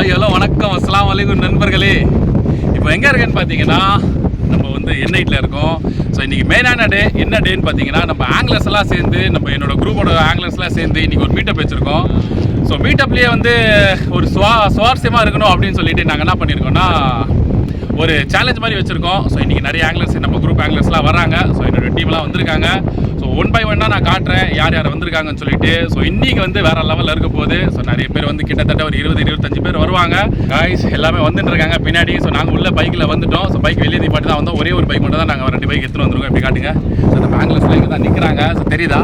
Hi hello வணக்கம் அஸ்ஸலாமு அலைக்கும் நண்பர்களே. இப்போ எங்கே இருக்கேன்னு பார்த்தீங்கன்னா நம்ம வந்து என்ஐட்டில் இருக்கோம். ஸோ இன்றைக்கி மெயினான டே என்ன டேன்னு பார்த்தீங்கன்னா நம்ம ஆங்கிலர்ஸ் எல்லாம் சேர்ந்து நம்ம என்னோடய குரூப்போட ஆங்கிலர்ஸ்லாம் சேர்ந்து இன்றைக்கி ஒரு மீட்டப் வச்சுருக்கோம். ஸோ மீட்டப்லேயே வந்து ஒரு சுவாரஸ்யமாக இருக்கணும் அப்படின்னு சொல்லிட்டு நாங்கள் என்ன பண்ணியிருக்கோம்னா ஒரு சேலஞ்ச் மாதிரி வச்சுருக்கோம். ஸோ இன்றைக்கி நிறைய ஆங்கிலர்ஸ் நம்ம குரூப் ஆங்கிலர்ஸ்லாம் வராங்க. ஸோ என்னோடய டீம்லாம் வந்திருக்காங்க. ஸோ ஒன் பை ஒன்னாக நான் காட்டுறேன் யார் யார் வந்திருக்காங்கன்னு சொல்லிட்டு. ஸோ இன்றைக்கி வந்து வேறு லெவலில் இருக்க போகுது. ஸோ நிறைய பேர் வந்து கிட்டத்தட்ட ஒரு 20-25 பேர் வருவாங்க. காய்ஸ் எல்லாமே வந்துட்டு இருக்காங்க பின்னாடி. ஸோ நாங்கள் உள்ள பைக்கில் வந்துட்டோம். ஸோ பைக் வெளியே நிப்பாட்டி தான் வந்தோம். ஒரே ஒரு பைக் மட்டும் தான் நாங்கள் 2 பைக் எடுத்துகிட்டு வந்துருக்கோம். எப்படி காட்டுங்க. ஸோ நம்ம ஆங்கிலர்ஸ்லாம் இங்கே தான் நிற்கிறாங்க. ஸோ தெரியுதா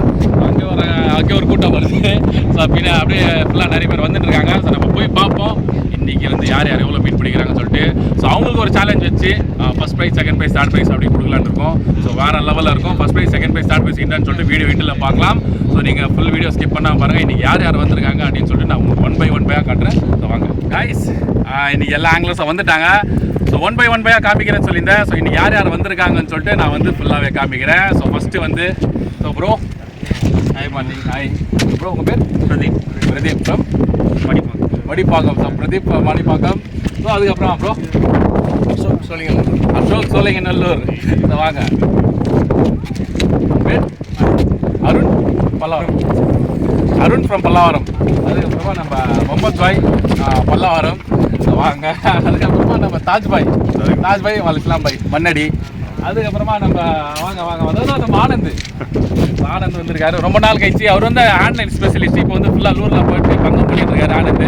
அங்கே ஒரு கூட்டம் வருது. ஸோ பின்னா அப்படியே ஃபுல்லாக நிறைய பேர் வந்துட்டு இருக்காங்க. ஸோ நம்ம போய் பார்ப்போம் இன்றைக்கி வந்து யார் யார் எவ்வளோ மீட் பண்ணிக்கிறாங்கன்னு சொல்லிட்டு. ஸோ அவங்களுக்கு ஒரு சேலஞ்ச் வச்சு first prize, second prize, third prize அப்படி கொடுக்கலான்னு இருக்கோம். ஸோ வேறு லெவலில் இருக்கும். First prize, second prize, third prize என்னன்னு சொல்லிட்டு வீடியோ வீட்டில் பார்க்கலாம். ஸோ நீங்கள் ஃபுல் வீடியோ ஸ்கிப் பண்ணாமல் பாருங்கள். இன்றைக்கி யார் யார் வந்திருக்காங்க அப்படின்னு சொல்லிட்டு நான் உங்களுக்கு ஒன் பை ஒன் காட்டுறேன். ஸோ வாங்க கைஸ், இன்றைக்கி எல்லா ஆங்கிலர்ஸும் வந்துட்டாங்க. ஸோ ஒன் பை ஒன் காமிக்கிறேன்னு சொல்லியிருந்தேன். ஸோ இன்றைக்கி யார் யார் வந்திருக்காங்கன்னு சொல்லிட்டு நான் வந்து ஃபுல்லாகவே காமிக்கிறேன். ஸோ ஃபஸ்ட்டு வந்து so bro hi morning. Hi bro, உங்கள் பேர்? Pradeep from Madipakkam. So Pradeep Madipakkam. So அதுக்கப்புறம் ப்ரோ அசோக் சோழிங்கநல்லூர். ஸோ வாங்க. பேர் அருண் ஃப்ரம் பல்லாவரம். அதுக்கப்புறமா நம்ம முகமது பாய் பல்லாவரம். ஸோ வாங்க. அதுக்கப்புறமா நம்ம தாஜ் பாய் இஸ்லாம் பாய் மன்னடி. அதுக்கப்புறமா நம்ம வாங்க அதாவது நம்ம ஆனந்த் வந்திருக்காரு. ரொம்ப நாள் கழிச்சு. அவர் வந்து ஆன்லைன் ஸ்பெஷலிஸ்ட். இப்போ வந்து ஃபுல்லாக லூரில் போயிட்டு பங்கம் பண்ணிட்டு இருக்காரு ஆனந்த்.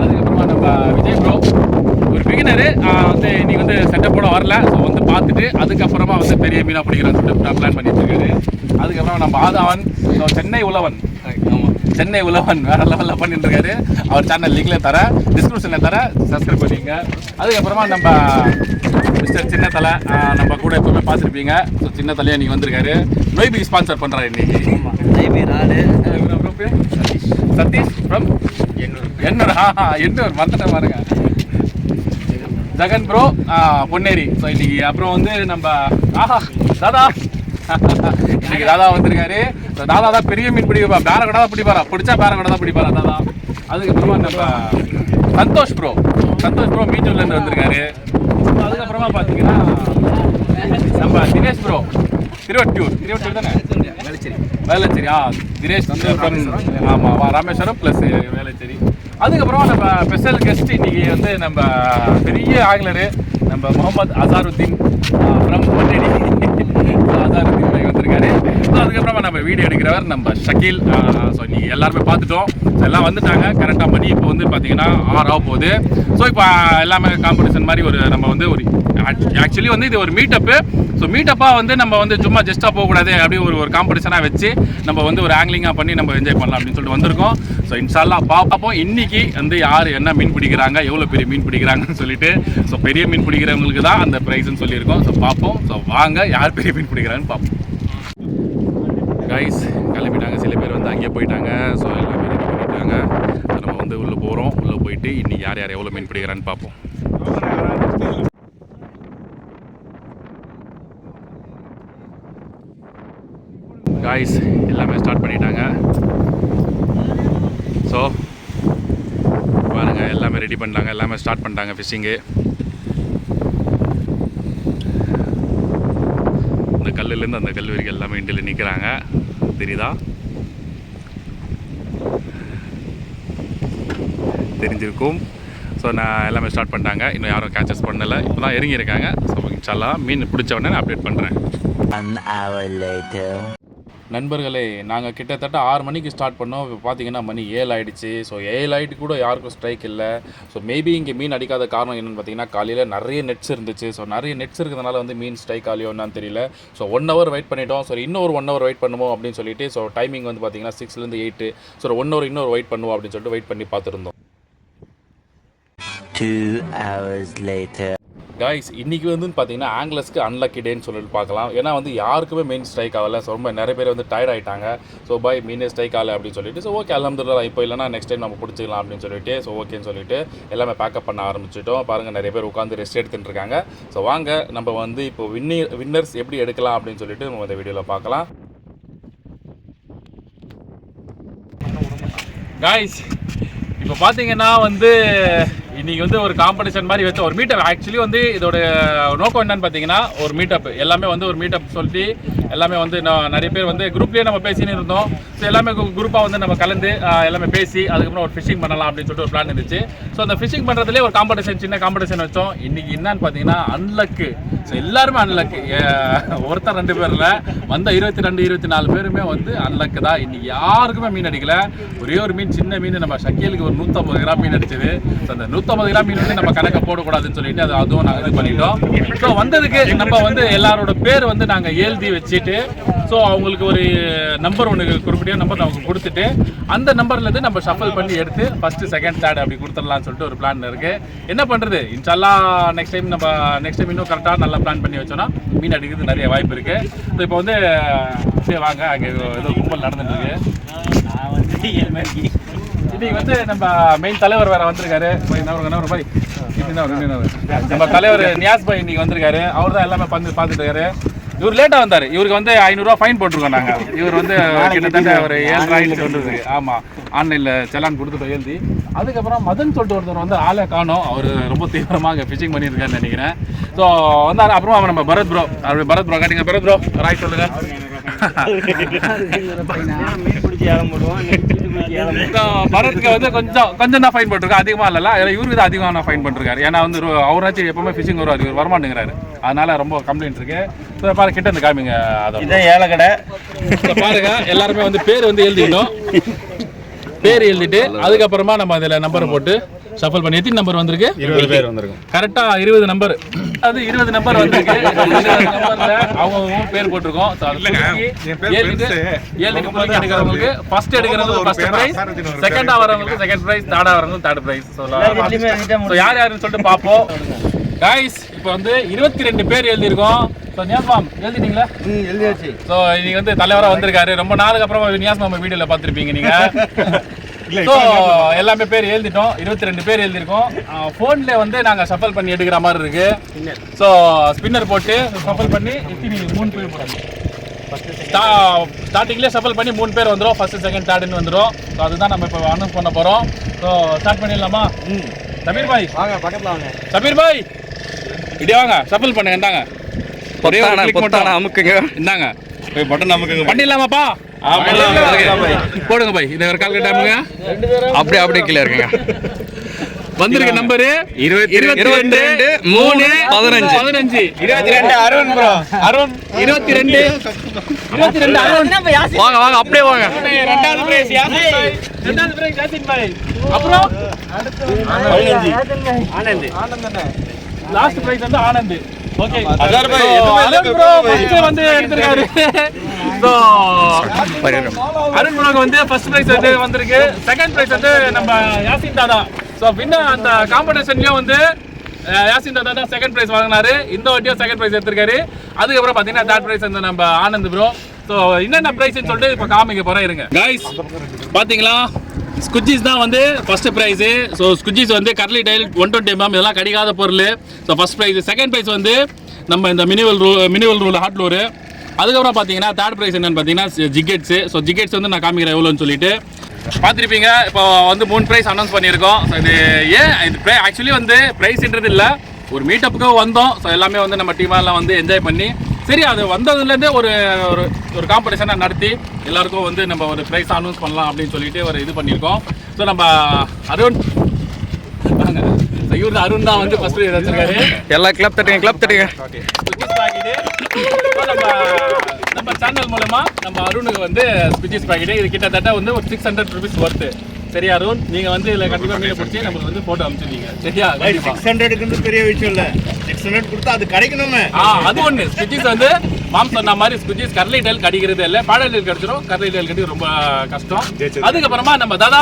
அதுக்கப்புறமா நம்ம விஜய் ப்ரோ ஒரு பிகினரு வந்து இன்னைக்கு வந்து செட்டப்போட வரல. ஸோ வந்து பார்த்துட்டு அதுக்கப்புறமா வந்து பெரிய மீனாக பிடிக்கிறேன் சொல்லிட்டு பிளான் பண்ணிட்டு இருக்காரு. அதுக்கப்புறம் நம்ம ஆதவன். ஸோ சென்னை உழவன் வேறு லெவலில் பண்ணிட்டு இருக்காரு. அவர் சேனல் லிங்கில் தரேன், டிஸ்கிரிப்ஷனில் தரேன், சப்ஸ்கிரைப் பண்ணிங்க. அதுக்கப்புறமா நம்ம மிஸ்டர் சின்ன தலை நம்ம கூட எப்பவுமே பார்த்துருப்பீங்க. ஸோ சின்ன தலையாக இன்றைக்கி வந்திருக்காரு. நொய்பி ஸ்பான்சர் பண்ணுறாரு இன்றைக்கி. சதீஷ் ஃப்ரம் எண்ணூர் மறந்துட்டேன் பாருங்க. ஜெகன் ப்ரோ பொன்னேரி. ஸோ இன்றைக்கி அப்புறம் வந்து நம்ம தாதா இன்னைக்கு தாதா வந்திருக்காரு. ஸோ தாதா தான் பெரிய மீன் பிடிப்பா. பேரகோட தான் பிடிச்சா பேரகோட தான் பிடிப்பாரா தாதா. அதுக்கப்புறமா நம்ம சந்தோஷ் ப்ரோ மீட்டூர்லேருந்து வந்திருக்காரு. அதுக்கப்புறமா பார்த்தீங்கன்னா நம்ம தினேஷ் ப்ரோ திருவட்டூர் தானே, வேளச்சேரி. தினேஷ் வந்து ஆமாம் ராமேஸ்வரம் ப்ளஸ் வேளச்சேரி. அதுக்கப்புறமா நம்ம ஸ்பெஷல் கெஸ்ட் இன்னைக்கு வந்து நம்ம பெரிய ஆங்கிலரு நம்ம முகமது அசாருத்தீன் ஃப்ரம் மன்னடி. அசாருத்தீன் வந்திருக்காரு. ஸோ அதுக்கப்புறமா நம்ம வீடியோ எடுக்கிறவர் நம்ம ஷக்கீல். ஸோ இன்னைக்கு எல்லாருமே பார்த்துட்டோம். ஸோ எல்லாம் வந்துட்டாங்க. கரெக்டாக மணி இப்போ வந்து பார்த்தீங்கன்னா 6 ஆக போகுது. ஸோ இப்போ எல்லாமே காம்படிஷன் மாதிரி ஒரு நம்ம வந்து ஒரு ஆக்சுவலி வந்து இது ஒரு மீட்டப்பு. ஸோ மீட்டப்பாக வந்து நம்ம வந்து சும்மா ஜஸ்ட்டாக போகக்கூடாது, அப்படியே ஒரு காம்படிஷனாக வச்சு நம்ம வந்து ஒரு ஆங்கிலிங்காக பண்ணி நம்ம என்ஜாய் பண்ணலாம் அப்படின்னு சொல்லிட்டு வந்திருக்கோம். ஸோ இன்ஷால்லா பார்ப்போம் இன்றைக்கி வந்து யார் என்ன மீன் பிடிக்கிறாங்க, எவ்வளோ பெரிய மீன் பிடிக்கிறாங்கன்னு சொல்லிட்டு. ஸோ பெரிய மீன் பிடிக்கிறவங்களுக்கு தான் அந்த ப்ரைஸ்ன்னு சொல்லியிருக்கோம். ஸோ பார்ப்போம். ஸோ வாங்க யார் பெரிய மீன் பிடிக்கிறாங்கன்னு பார்ப்போம். கைஸ் கிளம்பிட்டாங்க. சில பேர் வந்து அங்கேயே போயிட்டாங்க. ஸோ எல்லாமே ரெடி பண்ணிட்டாங்க. ஸோ நம்ம வந்து உள்ளே போகிறோம். உள்ளே போயிட்டு இன்றைக்கி யார் எவ்வளோ மீன் பிடிக்கிறான்னு பார்ப்போம். காய்ஸ் எல்லாமே ஸ்டார்ட் பண்ணிட்டாங்க. ஸோ பாருங்கள் எல்லாமே ரெடி பண்ணிட்டாங்க. எல்லாமே ஸ்டார்ட் பண்ணிட்டாங்க ஃபிஷ்ஷிங்கு. இந்த கல்லுலேருந்து அந்த கல் வரைக்கும் எல்லாமே இண்டில் நிற்கிறாங்க. தெரியுதா? தெரிஞ்சிருக்கும். ஸோ நான் எல்லாமே ஸ்டார்ட் பண்ணிட்டாங்க. இன்னும் யாரும் கேச்சஸ் பண்ணலை. இப்போ தான் இறங்கியிருக்காங்க. ஸோ இன்ஷால்லா மீன் பிடிச்ச உடனே நான் அப்டேட் பண்ணுறேன். நண்பர்களே, நாங்கள் கிட்டத்தட்ட 6 மணிக்கு ஸ்டார்ட் பண்ணோம். இப்போ பார்த்தீங்கன்னா மணி 7 ஆகிடுச்சு. ஸோ 7 ஆகிட்டு கூட யாருக்கும் ஸ்ட்ரைக் இல்லை. ஸோ மேபி இங்கே மீன் அடிக்காத காரணம் என்னென்னு பார்த்தீங்கன்னா காலையில் நிறைய நெட்ஸ் இருந்துச்சு. ஸோ நிறைய நெட்ஸ் இருக்கிறதுனால வந்து மீன் ஸ்ட்ரைக் ஆலியோ என்னன்னு தெரியல. ஸோ 1 ஹவர் வெயிட் பண்ணிட்டோம். ஸோ இன்னொரு 1 ஹவர் வெயிட் பண்ணுவோம் அப்படின்னு சொல்லிட்டு. ஸோ டைமிங் வந்து பார்த்தீங்கன்னா 6லேருந்து 8. ஸோ 1 ஹவர் இன்னொரு வெயிட் பண்ணுவோம் அப்படின்னு சொல்லிட்டு வெயிட் பண்ணி பார்த்துருந்தோம். 2 hours later. காய்ஸ் இன்றைக்கி வந்து பார்த்தீங்கன்னா ஆங்கிலர்ஸ்க்கு அன்லக்கி டேன்னு சொல்லிட்டு பார்க்கலாம். ஏன்னா வந்து யாருக்குமே மீன் ஸ்ட்ரைக் ஆகலை. ஸோ ரொம்ப நிறைய பேர் வந்து டயர்ட் ஆகிட்டாங்க. ஸோ பாய் மீனே ஸ்ட்ரைக் ஆகலை அப்படின்னு சொல்லிட்டு. ஸோ ஓகே அல்ஹம்துலில்லாஹ், இப்போ இல்லைனா நெக்ஸ்ட் டைம் நம்ம பிடிச்சிக்கலாம் அப்படின்னு சொல்லிட்டு. ஸோ ஓகேன்னு சொல்லிட்டு எல்லாமே பேக்கப் பண்ண ஆரம்பிச்சிட்டோம். பாருங்கள் நிறைய பேர் உட்காந்து ரெஸ்ட் எடுத்துகிட்டு இருக்காங்க. ஸோ வாங்க நம்ம வந்து இப்போ வின்னர்ஸ் எப்படி எடுக்கலாம் அப்படின்னு சொல்லிட்டு நம்ம இந்த வீடியோவில் பார்க்கலாம். காய்ஸ் இப்போ பார்த்தீங்கன்னா வந்து இன்னைக்கு வந்து ஒரு காம்படிஷன் மாதிரி வச்ச ஒரு மீட்டப். ஆக்சுவலி வந்து இதோட நோக்கம் என்னன்னு பார்த்தீங்கன்னா ஒரு மீட்டப். எல்லாமே வந்து ஒரு மீட்டப் சொல்லி எல்லாமே வந்து நிறைய பேர் வந்து குரூப்லேயே நம்ம பேசின்னு இருந்தோம். ஸோ எல்லாமே குரூப்பாக வந்து நம்ம கலந்து எல்லாமே பேசி அதுக்கப்புறம் ஒரு ஃபிஷிங் பண்ணலாம் அப்படின்னு சொல்லிட்டு ஒரு பிளான் இருந்துச்சு. ஸோ அந்த ஃபிஷிங் பண்ணுறதுலேயே ஒரு காம்படிஷன், சின்ன காம்படிஷன் வச்சோம். இன்னைக்கு என்னன்னு பார்த்தீங்கன்னா அன்லக்கு. ஸோ எல்லாருமே அன்லக்கு. ஒருத்தர் 2 பேரில் வந்த 22-24 பேருமே வந்து அன்லக்கு தான். இன்னைக்கு யாருக்குமே மீன் அடிக்கல. ஒரே ஒரு மீன், சின்ன மீன், நம்ம ஷக்கீலுக்கு ஒரு 150 கிராம் மீன் அடிச்சது. ஸோ அந்த 150 கிராம் மீன் வந்து நம்ம கணக்கை போடக்கூடாதுன்னு சொல்லிட்டு அதுவும் நாங்கள் இது பண்ணிட்டோம். ஸோ வந்ததுக்கு நம்ம வந்து எல்லாரோட பேர் வந்து நாங்கள் எழுதி வச்சுட்டு, ஸோ அவங்களுக்கு ஒரு நம்பர் ஒன்று குறிப்பிட்ட நம்பர் அவங்க கொடுத்துட்டு அந்த நம்பர்லேருந்து நம்ம ஷஃபல் பண்ணி எடுத்து ஃபஸ்ட்டு, செகண்ட், தேர்ட் அப்படி கொடுத்துடலாம்னு சொல்லிட்டு ஒரு பிளான் இருக்குது. என்ன பண்ணுறது, இன்ஷால்லா நெக்ஸ்ட் டைம் இன்னும் கரெக்டாக நல்லா பிளான் பண்ணி வச்சோன்னா மீன் அடிக்கிறது நிறைய வாய்ப்பு இருக்குது. ஸோ இப்போ வந்து சரி வாங்க, அங்கே ஏதோ கும்பல் நடந்துட்டு இருக்கு. இன்னைக்கு வந்து நம்ம மெயின் தலைவர் வேறு வந்திருக்காரு. நம்ம தலைவர் நியாஸ் பாய் இன்னைக்கு வந்திருக்காரு. அவர் தான் எல்லாமே பார்த்துட்டு இருக்காரு. இவர் லேட்டாக வந்தார். இவருக்கு வந்து 500 ரூபா ஃபைன் போட்டிருக்கோம் நாங்கள். இவர் வந்து கிட்டத்தட்ட ஒரு 7 ஆயிடுச்சு வந்துருக்கு. ஆமாம், ஆன்லைனில் செலான் கொடுத்துட்டோம் எழுதி. அதுக்கப்புறம் மதன் சொல்லிட்டு ஒருத்தர் வந்து ஆளை காணோம். அவர் ரொம்ப தீவிரமாக ஃபிஷிங் பண்ணியிருக்காருன்னு நினைக்கிறேன். ஸோ வந்தார். அப்புறம் நம்ம பரத் ப்ரோ காட்டிங்க. பரத் ப்ரோ ராய் சொல்லுங்கள். பரத்துக்கு வந்து கொஞ்சம் தான் ஃபைன் போட்டிருக்கோம், அதிகமாக இல்லைல்ல. இவருக்கு தான் அதிகமான ஃபைன் பண்ணிருக்காரு. ஏன்னா வந்து அவராச்சும் எப்பவுமே ஃபிஷிங் வருவார், இவர் வரமாட்டேங்கிறாரு. அதனால ரொம்ப கம்ப்ளைண்ட் இருக்கு. ஸோ பாருங்க, கிட்ட இருந்து காமிங்க. அதான் ஏழை கடை. பாருங்க, எல்லாருமே வந்து பேர் வந்து எழுதிக்கணும். பேர் எழுதிட்டு அதுக்கப்புறமா நம்ம அதில் நம்பரை போட்டு ஷஃபல் பண்ணி. எத்தனை நம்பர் வந்திருக்கு? 20 பேர் வந்திருக்கும். கரெக்டா 20 நம்பர். அது 20 நம்பர் வந்திருக்கு. 20 நம்பர்ல அவங்க பேர் போட்டிருக்கோம். எடுக்கிறவங்களுக்கு ஃபர்ஸ்ட் எடுக்கிறவங்களுக்கு ஃபர்ஸ்ட் பிரைஸ், செகண்டா வரவங்களுக்கு செகண்ட் பிரைஸ், தேர்டா வரவங்களுக்கு தேர்ட் பிரைஸ். ஸோ யார் யாருன்னு சொல்லிட்டு பார்ப்போம். கைஸ், இப்போ வந்து 22 பேர் எழுதியிருக்கோம். ஸோ நியாஸ் மாம் எழுதிட்டீங்களா? எழுதியாச்சு. ஸோ இன்னைக்கு வந்து தலைவராக வந்திருக்காரு. ரொம்ப நாளுக்கு அப்புறம் நியாஸ் மாம் வீடியோவில் பார்த்துருப்பீங்க நீங்கள். ஸோ எல்லாமே பேர் எழுதிட்டோம். 22 பேர் எழுதியிருக்கோம். ஃபோன்ல வந்து நாங்கள் ஷஃபல் பண்ணி எடுக்கிற மாதிரி இருக்கு. ஸோ ஸ்பின்னர் போட்டு ஷஃபல் பண்ணி 3 பேர் போடுறாங்க. ஸ்டார்டிங்லேயே ஷஃபல் பண்ணி 3 பேர் வந்துடும். ஃபர்ஸ்ட், செகண்ட், தேர்டுன்னு வந்துடும். ஸோ அதுதான் நம்ம இப்போ அனௌன்ஸ் பண்ண போகிறோம். ஸோ ஸ்டார்ட் பண்ணிடலாமா? சபீர் பாய் வாங்க, பக்கத்தில் வாங்க. சபீர் பாய் இப்படி வாங்க, ஷஃபல் பண்ணுங்க. இந்தாங்க அமுக்குங்க. இந்தாங்க பட்டன் அமுக்குங்க. பண்ணிடலாமாப்பா? போடுங்க பாய். இதை ஒரு கால்குலேட் ஆகுங்க. அப்படியே கீழே இருக்குங்க. வந்திருக்க நம்பரு 22 3 15 15 22 அருண் ப்ரோ. அருண் 22 அருண். வாங்க அப்படியே வாங்க. இரண்டாவது பிரைஸ் யாசின் பாய். இரண்டாவது பிரைஸ் யாசின் பாய். அப்புறம் ஆனந்த். லாஸ்ட் பிரைஸ் வந்து Anand. Okay, Arun bro first வந்து எடுத்துட்டாரு. சோ அருண் ப்ரோக்கு வந்து ஃபர்ஸ்ட் பிரைஸ் வந்து வந்திருக்கு. செகண்ட் பிரைஸ் வந்து நம்ம யாசின் தாதா. ஸோ பின்ன அந்த காம்படிஷன்லயும் வந்து யாசின் தாதா தான் செகண்ட் பிரைஸ் வாங்கினாரு. இந்த வாட்டியும் செகண்ட் பிரைஸ் எடுத்திருக்காரு. அதுக்கப்புறம் பார்த்தீங்கன்னா தேர்ட் பிரைஸ் வந்து நம்ம ஆனந்த் ப்ரோ. ஸோ என்னென்ன பிரைஸ்ன்னு சொல்லிட்டு இப்போ காமிக்க போகிறேன் இருங்க. கைஸ் பார்த்தீங்களா, ஸ்குஜிஸ் தான் வந்து ஃபர்ஸ்ட் ப்ரைஸு. ஸோ ஸ்குஜிஸ் வந்து கர்லி டைல் 120 mm இதெல்லாம் கிடைக்காத பொருள். So first prize. Second prize வந்து நம்ம இந்த மினிவல் ரூல் ஹாட் லூரு. அதுக்கப்புறம் பார்த்தீங்கன்னா தேர்ட் ப்ரைஸ் என்னென்னு பார்த்தீங்கன்னா ஜிகெட்ஸு. ஸோ ஜிகெட்ஸ் வந்து நான் காமிக்கிறேன் எவ்வளோன்னு சொல்லிட்டு பார்த்துருப்பீங்க. இப்போ வந்து 3 ப்ரைஸ் அனௌன்ஸ் பண்ணியிருக்கோம். ஸோ இது இது ஆக்சுவலி வந்து ப்ரைஸ்ன்றது இல்லை, ஒரு மீட்டப்புக்கு வந்தோம். ஸோ எல்லாமே வந்து நம்ம டீமெல்லாம் வந்து என்ஜாய் பண்ணி, சரி அது வந்ததுலேருந்தே ஒரு காம்படிஷனாக நடத்தி எல்லாருக்கும் வந்து நம்ம ஒரு ப்ரைஸ் அனௌன்ஸ் பண்ணலாம் அப்படின்னு சொல்லிட்டு ஒரு இது பண்ணியிருக்கோம். ஸோ நம்ம அருண் வாங்க. ஸோ இவர் அருண் தான் வந்து ஃபர்ஸ்ட் ப்ரைஸ் வச்சிருக்காரு. எல்லா கிளப் தட்டுங்க. நம்ம சேனல் மூலமா நம்ம அருணுக்கு வந்து ஸ்பிச்சிஸ் பாக்கெட் இது கிட்டத்தட்ட வந்து ஒரு 600 rupees ஒர்த்து. சரியா அருண், நீங்க வந்து இதுல கண்டிப்பா மீனை பிடிச்சி நமக்கு வந்து போட்டோ அனுப்பிச்சிருக்கீங்க. சரியா? 600க்கு பெரிய விஷயம் இல்ல, 600 கொடுத்தா அது கிடைக்கணுமே. அது ஒண்ணு. ஸ்பிச்சிஸ் வந்து மாம் சொன்ன மாதிரி ஸ்பிச்சிஸ் கர்லி டைல் கடிக்கிறது இல்லை, பாடல் டைல் கடிச்சிடும். கர்லி டைல் கடி ரொம்ப கஷ்டம். அதுக்கப்புறமா நம்ம தாதா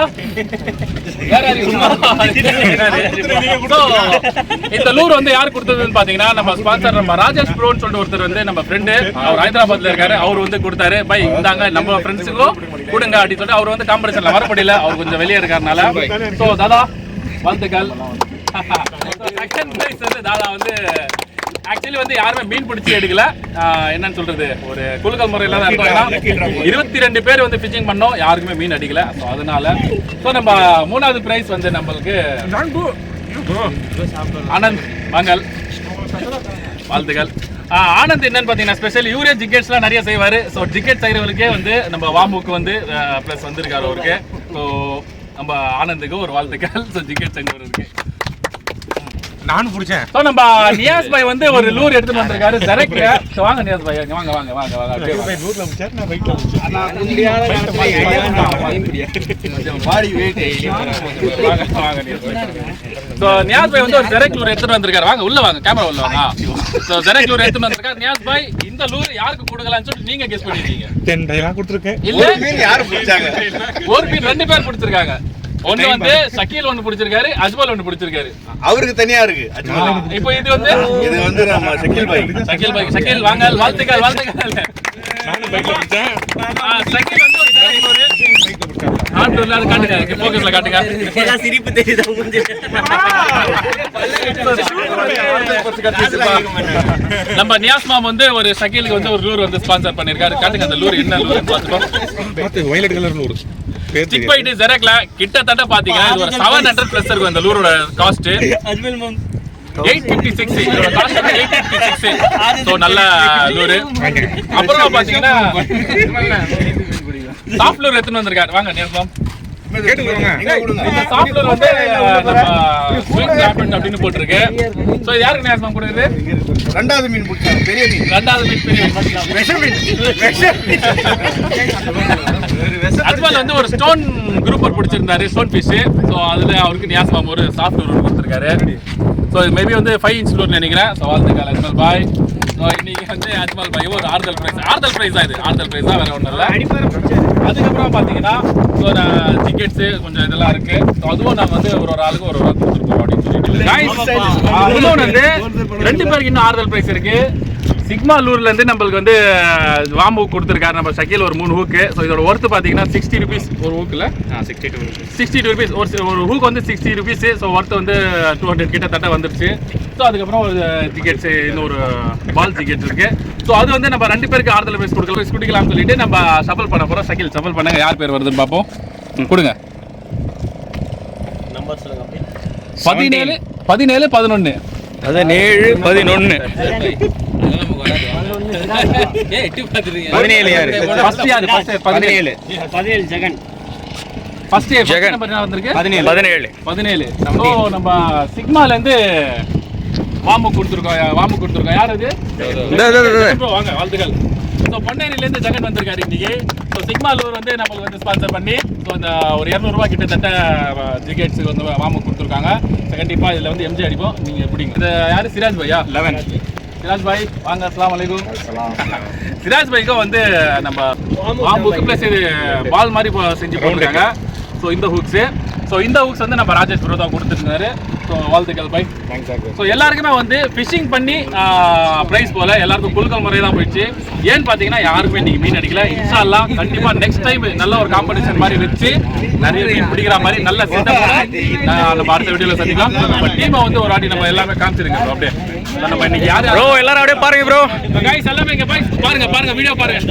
இந்த லூர் வந்து யார் கொடுத்ததுன்னு பாத்தீங்கன்னா நம்ம ஸ்பான்சர் நம்ம ராஜேஷ் ப்ரோன்னு சொல்லிட்டு ஒருத்தர் வந்து நம்ம ஃப்ரெண்டு, அவர் ஹைதராபாத்ல இருக்காரு. அவர் வந்து கொடுத்தாரு. பை இந்தாங்க நம்ம ஃப்ரெண்ட்ஸுக்கும் கொடுங்க அப்படின்னு சொல்லிட்டு அவர் வந்து காம்படிஷன்ல வர முடியல, அவர் கொஞ்சம் வெளியே இருக்காருனால. ஸோ தாதா வாழ்த்துக்கள். செகண்ட் பிரைஸ் வந்து தாதா வந்து ஆக்சுவலி வந்து யாருமே மீன் பிடிச்சி எடுக்கல. என்னன்னு சொல்றது, ஒரு குலுக்கல் முறையில் தான் இருக்கும். 22 பேர் வந்து ஃபிஷிங் பண்ணோம், யாருக்குமே மீன் அடிக்கல. ஸோ அதனால ஸோ நம்ம 3வது பிரைஸ் வந்து நம்மளுக்கு ஆனந்த் வாங்கல் வாழ்த்துக்கள். ஆனந்த் என்னன்னு பார்த்தீங்கன்னா ஸ்பெஷல் யூரியா ஜிக்கெட்ஸ்லாம் நிறைய செய்வார். ஸோ ஜிக்கெட் செய்கிறவருக்கே வந்து நம்ம வாமுக்கு வந்து ப்ளஸ் வந்திருக்காரு அவருக்கு. ஸோ நம்ம ஆனந்துக்கு ஒரு வாழ்த்துக்கள். ஸோ ஜிக்கெட் செஞ்சவருக்கு நானும் பிடிச்சேன். ஸோ நம்ம நியாஸ் பாய் வந்து ஒரு லூர் எடுத்துட்டு வந்திருக்காரு டைரக்ட்ல. ஸோ வாங்க நியாஸ் பாய், வாங்க வாங்க வாங்க வாங்க அப்படியே வாங்க. ரூட்ல முடிச்சாரு, நான் பைக்ல முடிச்சேன். பாடி வெயிட் வாங்க வாங்க நியாஸ் பாய். ஸோ நியாஸ் பாய் வந்து ஒரு டைரக்ட் லூர் எடுத்துட்டு வந்திருக்காரு. வாங்க உள்ள வாங்க, கேமரா உள்ள வாங்க. ஸோ டைரக்ட் லூர் எடுத்துட்டு வந்திருக்காரு நியாஸ் பாய். இந்த லூர் யாருக்கு கொடுக்கலாம்னு சொல்லிட்டு நீங்க கெஸ் பண்ணிருக்கீங்க. 10 டைலாக் கொடுத்துருக்கேன். இல்ல மீன் யாரு பிடிச்சாங்க? ஒரு மீன் 2 பேர் பிடிச்சிருக்காங்க. ஒன்னு வந்து ஷக்கீல் ஒன்னு பிடிச்சிருக்காரு, அஜ்மல் ஒன்னு பிடிச்சிருக்காரு. அவருக்கு தனியா இருக்கு. இப்போ இது வந்து நம்ம ஷக்கீல் பாய். ஷக்கீல் வாங்க, வாழ்த்துக்கள் வாழ்த்துக்கள். நானும் பைக்ல முடிச்சேன். ஷக்கீல் வந்து ஒரு direct ஒரு ஆண்டூர்ல அது காட்டுங்க, ஃபோக்கஸ்ல காட்டுங்க. சிரிப்பு தெரியுதா மூஞ்சி? நம்ம நியாஸ் மாம் வந்து ஒரு ஷக்கீலுக்கு வந்து ஒரு லூர் வந்து ஸ்பான்சர் பண்ணிருக்காரு. காட்டுங்க அந்த லூர் என்ன லூர் பாத்துக்கோ. பார்த்து வயலட் கலர்னு ஒரு பேர் ஸ்டிக் பைட் ஜெரக்ல கிட்டத்தட்ட பாத்தீங்கன்னா இது ஒரு 700 பிளஸ் இருக்கும். அந்த லூரோட காஸ்ட் அஜ்மல் மாம் 856. இதோட காஸ்ட் 856. சோ நல்ல லூரு. அப்புறம் பாத்தீங்கன்னா சாஃப்ட் லூர் எடுத்துட்டு வந்திருக்காரு. வாங்க நியாஸ் மாம் கேட்டுக்கோங்க. இந்த சாஃப்ட் லூர் வந்து நம்ம ஸ்வீட் கிராஃப்ட் அப்படின்னு போட்டுருக்கு. சோ இது யாருக்கு நியாஸ் மாம் கொடுக்குது? ரெண்டாவது மீன் பிடிச்சாங்க, பெரிய மீன். ரெண்டாவது மீன் பெரிய விஷ மீன். அஜ்மல் வந்து ஒரு ஸ்டோன் குரூப்பர் பிடிச்சிருந்தாரு, ஸ்டோன் ஃபிஷ். ஸோ அதில் அவருக்கு நியாஸ் மாம் ஒரு சாஃப்ட் லூர் கொடுத்துருக்காரு. ஸோ இது மேபி வந்து 5 இன்ச் லூர் நினைக்கிறேன். ஸோ வாழ்த்துக்கள் அஜ்மல் பாய். ஸோ இன்னைக்கு வந்து அஜ்மல் பாய் ஒரு ஆறுதல் ப்ரைஸ் தான். இது ஆறுதல் ப்ரைஸ் தான், வேற ஒன்றும் இல்லை. அதுக்கப்புறம் பார்த்தீங்கன்னா ஸோ டிக்கெட்ஸு கொஞ்சம் இதெல்லாம் இருக்கு. ஸோ அதுவும் நாங்கள் வந்து ஒரு ஆளுக்கு ஒரு கொடுத்துருக்கோம் அப்படின்னு சொல்லிட்டு. இன்னொன்று வந்து 2 பேருக்கு இன்னும் ஆறுதல் ப்ரைஸ் இருக்கு. சிக்மா லூர்ல இருந்து நம்மளுக்கு வந்து வாம் ஹூக் கொடுத்துருக்காரு நம்ம ஷக்கீல் ஒரு 3 ஹூக்கு. ஸோ இதோட ஒர்த்து பார்த்தீங்கன்னா 60 ருபீஸ் ஒரு ஹூக்கில். 62 ருபீஸ் ஒரு ஹூக் வந்து 60 ருபீஸ். ஸோ ஒர்த்து வந்து 200 கிட்டத்தட்ட வந்துருச்சு. ஸோ அதுக்கப்புறம் ஒரு டிக்கெட்ஸ் இன்னொரு பால் டிக்கெட் இருக்கு. ஸோ அது வந்து நம்ம 2 பேருக்கு ஆறுதல் ப்ரைஸ் கொடுக்கலாம்னு சொல்லிட்டு நம்ம ஷஃபல் பண்ண போகிறோம். ஷக்கீல் ஷஃபல் பண்ணுங்க, யார் பேர் வருதுன்னு பார்ப்போம். கொடுங்க. நம்பர் சொல்லுங்க அப்படியே. 17 11 11 17 யாரு? ஃபர்ஸ்ட் யாரு? 17 ஜெகன். ஃபர்ஸ்ட் நம்பர் என்ன வந்திருக்கு? 17. ஸோ நம்ம சிக்மால இருந்து வாமு கொடுத்துருக்கோம். யார் அது? வாங்க வாழ்த்துக்கள். ஸோ பொன்னேரியிலேருந்து ஜெகன் வந்திருக்காரு இன்னைக்கு. ஸோ சிக்மா லூர் வந்து நம்மளுக்கு வந்து ஸ்பான்சர் பண்ணி ஸோ இந்த ஒரு 200 ரூபா கிட்டத்தட்ட டிக்கெட்ஸுக்கு வந்து வாமு கொடுத்துருக்காங்க. ஸோ கண்டிப்பாக இதில் வந்து எம்ஜி அடிப்போம். நீங்கள் பிடிங்க. இது யார்? சிராஜ் பையா 11. சிராஜ் பாய் வாங்க, அஸ்ஸலாமு அலைக்கும். சிராஜ் பாய்க்கும் வந்து நம்ம வாம்புக்கு ப்ளஸ் இது பால் மாதிரி செஞ்சு போட்டுருக்காங்க. ஸோ இந்த ஹூக்ஸ் வந்து நம்ம ராஜேஷ் ப்ரோ தான் கொடுத்துருந்தாரு. ஸோ வாழ்த்துக்கள் பாய். ஸோ எல்லாருக்குமே வந்து ஃபிஷிங் பண்ணி ப்ரைஸ் போல எல்லாருக்கும் குலுக்கல் முறை தான் போயிடுச்சு. ஏன்னு பார்த்தீங்கன்னா யாருக்குமே இன்னைக்கு மீன் அடிக்கல. இன்ஷா அல்லாஹ் கண்டிப்பாக நெக்ஸ்ட் டைம் நல்ல ஒரு காம்படிஷன் மாதிரி வச்சு நிறைய மீன் பிடிக்கிற மாதிரி நல்ல செட்டப் நம்ம அடுத்த வீடியோவில் சந்திக்கலாம். நம்ம டீமை வந்து ஒரு வாட்டி நம்ம எல்லாமே காமிச்சிருங்க ப்ரோ. அப்படியே நம்ம இன்னைக்கு யார் ப்ரோ எல்லாரும் அப்படியே பாருங்க ப்ரோ. கைஸ் எல்லாமே இங்க பாருங்க வீடியோ பாருங்க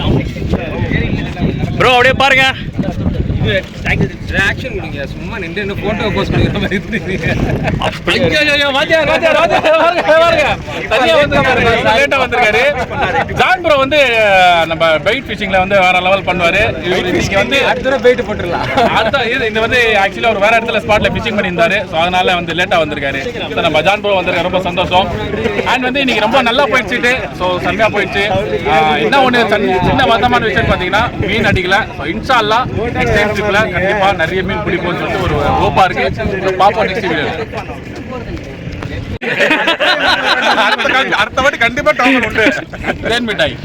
ப்ரோ அப்படியே பாருங்க. ரியாக்ஷன் கொடுங்க. சும்மா நின்று போட்டோ போஸ்ட் பண்ணிக்கிற மாதிரி இருக்கீங்க. ஐயோ வாத்தியார் பாருங்க தனியா வந்திருக்காரு. ஜான் ப்ரோ வந்து நம்ம பைட் ஃபிஷிங்ல வந்து வேற லெவல் பண்ணுவாரு. இவர் இன்னைக்கு வந்து அடுத்த பைட் போட்டுடலாம். அடுத்த இது வந்து ஆக்சுவலா ஒரு வேற இடத்துல ஸ்பாட்ல ஃபிஷிங் பண்ணியிருந்தாரு. ஸோ அதனால வந்து லேட்டா வந்திருக்காரு. ஸோ நம்ம ஜான் ப்ரோ வந்திருக்காரு, ரொம்ப சந்தோஷம். அண்ட் வந்து இன்னைக்கு ரொம்ப நல்லா போயிடுச்சு. ஸோ செம்மையா போயிடுச்சு. என்ன ஒன்று சின்ன வருத்தமான விஷயம் பார்த்தீங்கன்னா மீன் அடிக்கல. ஸோ இன்ஷா அல்லாஹ் நெக்ஸ்ட் டைம் ட்ரிப்ல கண்டிப்பா நிறைய மீன் பிடிப்போம்னு சொல்லிட்டு ஒரு ஹோப்பா இருக்கு. பாப்போம் நெக்ஸ்ட் வீடியோ. அடுத்த வாட்டி கண்டிப்பா டாப் உண்டு. தேன் மிட்டாய்